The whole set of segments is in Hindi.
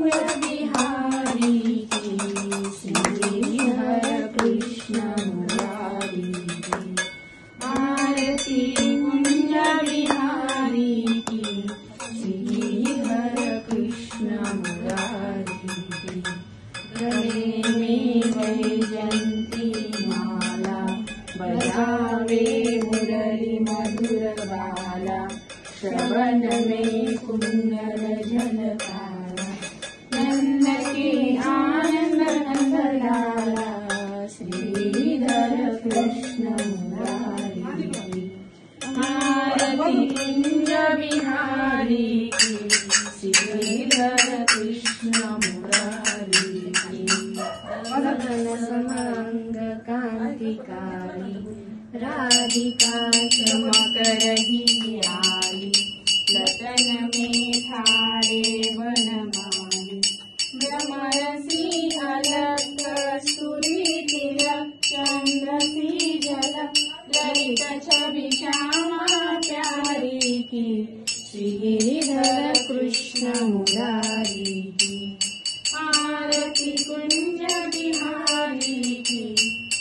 बिहारी की, श्री हर कृष्ण मुरारी की। आरती कुंज बिहारी की, श्री हर कृष्ण मुरारी की। गले में वैजयंती माला, बजावे मुरली मधुर बाला। श्रवण में कुंडल झलकारा, नंद के आनंद नंदलाला। श्रीधर कृष्ण मुरारी की। आरती कुंज बिहारी की, श्रीधर कृष्ण मुरारी की। गगन समंग कांतिकारी, राधिका चमक रही आई। लतन में ठाड़े बनमाली, भ्रमरसी अलग कस्तूरी तिलक। चंद्र सी झलक ललित छवि श्यामा प्यारी की, श्रीधर कृष्ण मुरारी की। आरती कुंज बिहारी की,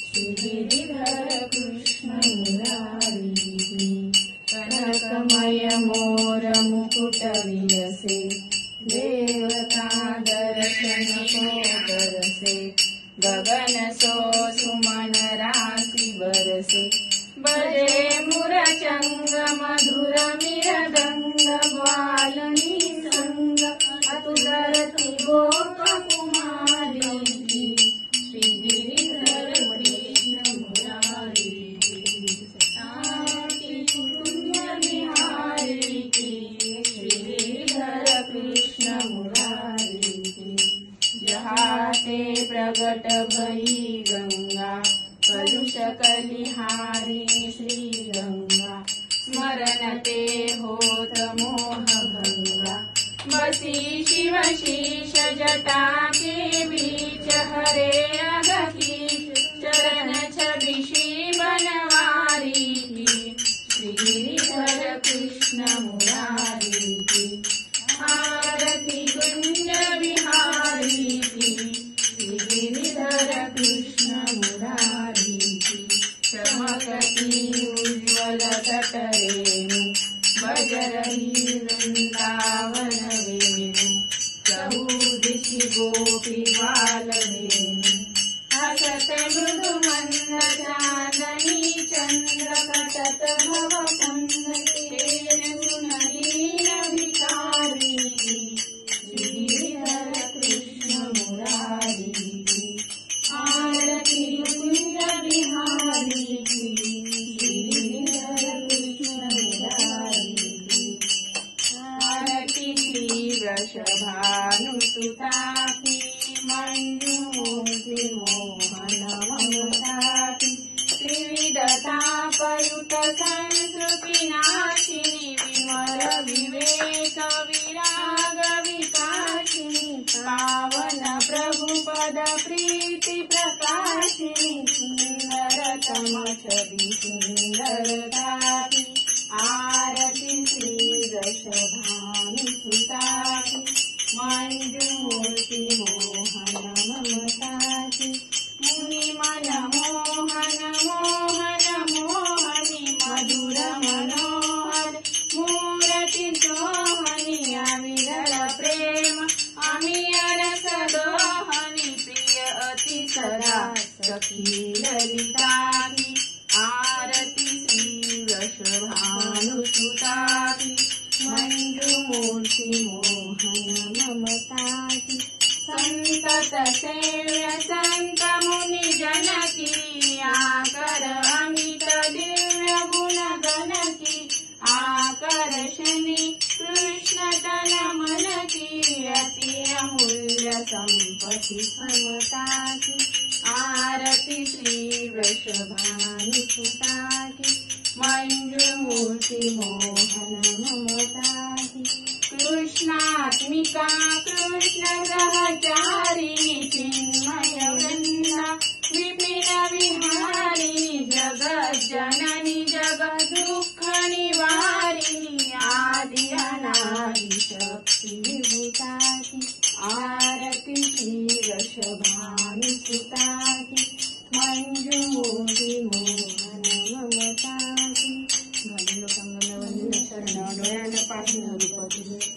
श्रीधर कृष्ण मुरारी की। कनकमय मोर मुकुट विलसे, देवता दर्शन को बरसे। गगन सो सुमन राशि बरसे, बजे मुरचंग मधुर मृदंग। ग्वालिनी संग अतुलरति गोप कुमारी की, श्रीधर कृष्ण मुरारी की। आरती कुंज बिहारी की, श्रीधर कृष्ण मुरारी की। जहाते प्रगट भई गंगा, कलुष कलिहारिणी श्री गंगा। स्मरण ते होत मोह भंगा, बसी शिव शीश जटा के बीच। हरे अगखीच चरण छवि श्री बनवारी की, श्रीधर कृष्ण मुरारी की। आरती कुंज बिहारी की, श्रीधर कृष्ण मुरारी की। चमकती उज्ज्वल तटरेणु, बज रही वृंदावन वेणु। चहुदिशि गोपी बाल धेनु, हसत मृदु मंद चांदनी चंद्र। कटत भव कुंद तेन सुनदीन भिखारी की, श्रीधर कृष्ण मुरारी की। आरती कुंज बिहारी की, श्रीधर कृष्ण मुरारी की। आरती श्री वृषभानुसुता की, मंजूषि मोहन ममता की। त्रिविधतापयुत संस्कृति नाशिनी, विमल विवेक विराग विकासिनी। पावन प्रभु पद प्रीति प्रकाशिनी, सुंदरतम छवि सुंदरता की। आरती श्री वृषभानुसुता की, मंजूषि मोहन ममता की। मुनि मन मोहन मोहन मोहनी, मधुर मनोहर मूर्ति सोहनी। अविरल प्रेम अमीय रस दोहनी, प्रिय अति सदा सखी ललिता की। आरती श्री वृषभानुसुता की, मंजूषि मोहन ममता की। संतत सेव्य संत मुनि जन की, आकर अमित दिव्य गुण गण की। आकर्षणी कृष्ण तन मन की, अति अमूल्य संपत्ति समता की। आरती श्री वृषभानुसुता की, मंजूषि मोहन ममता की। कृष्णात्मिका कृष्ण सहचारिणी, चिन्मय वृंदा विपिन विहारिणी। जगत जननी जगत दुख निवारिणी, आदि अनादि शक्ति विभूता की। आरती श्री वृषभानुसुता की मंजूर